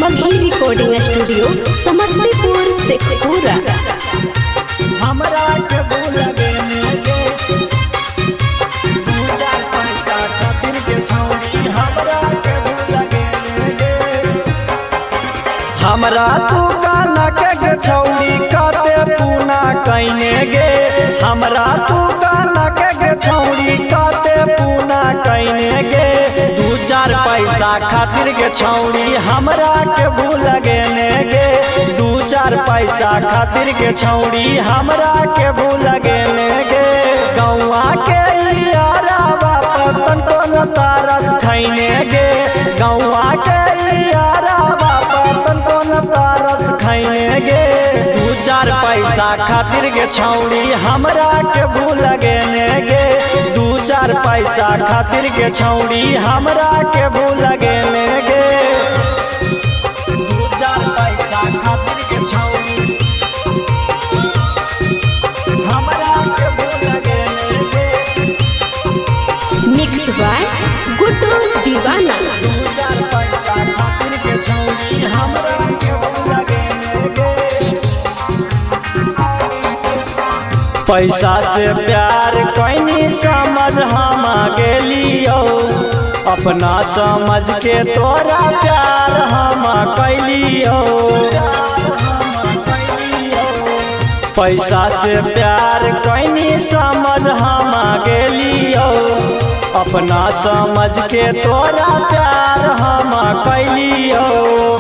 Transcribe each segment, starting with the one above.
बघी recording studio Samastipur Sheikhpura. हमरा के भूल गेने गे दू चार पैसा खातिर के छौरी हमरा के भूल गेने गे। हमरा तू काना के छौरी काते पूना कइने गे। हमरा तू काना के छौरी काते पूना कइने गे। दू चार पैसा खातिर के छौरी हमरा के भूल गेने गे। दू चार पैसा खातिर के छौरी हमरा के भूल गेने गे। गौआ के यारा बाप तनको न तारस खैने गे। गौआ के यारा बाप तनको न तारस खैने गे। दू चार पैसा खातिर के छौरी हमरा के भूल गेने गे। दू चार पैसा खातिर के छौरी हमरा के भूल गेने गे। दू चार पैसा खातिर के छौरी हमरा के भूल गेने गे। मिक्स बाय गुड्डू दीवाना। दू चार पैसा खातिर के छौरी हमरा के भूल गेने गे। पैसा से प्यार कैनी समझ हम गेलियो। अपना समझ के तोरा प्यार हम कैलियो। पैसा से प्यार कैनी समझ हम गेलियो। अपना समझ के तोरा प्यार हम कैलियो।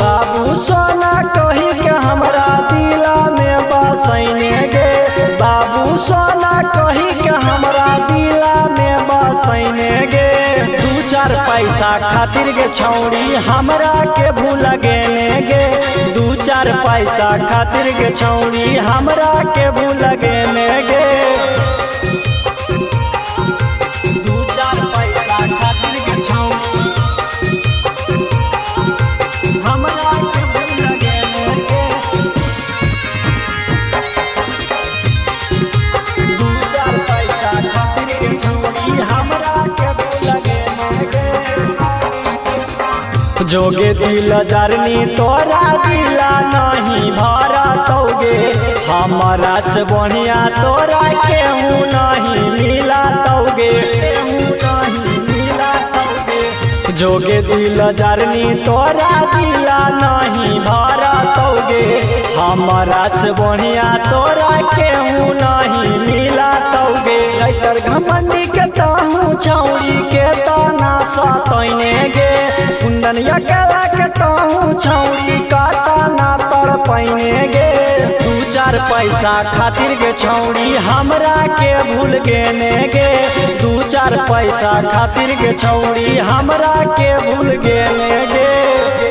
बाबू सोना कही के हमरा दिला में बसैने गे। बाबू सोना कही के हमरा दिला में बसैने गे। दू चार पैसा खातिर के छौरी हमरा के भूल गेने गे। दू चार पैसा खातिर के छौरी हमरा के भूल गेने गे। दू चार पैसा खातिर के छौरी हमरा के भूल गेने गे। दू चार पैसा खातिर के छौरी हमरा के भूल गेने गे। जोगे दिल जरनी तोरा दिला नहीं भरतौगे। हमारा से बढ़िया तोरा केहू नहीं मिला तौगे। जोगे दिल जरनी तोरा दिला नहीं भरतौगे। हमारा से बढ़िया तोरा केहू नहीं मिला तौगे। लइकर घमंडी के ताहू छौरी के तना सतैने गे। कुंदनिया कला के ताहू छौरी का तना तड़पैने गे। दू चार पैसा खातिर के छौरी हमरा के भूल गेने गे। दू चार पैसा खातिर के छौरी हमरा के भूल गेने गे।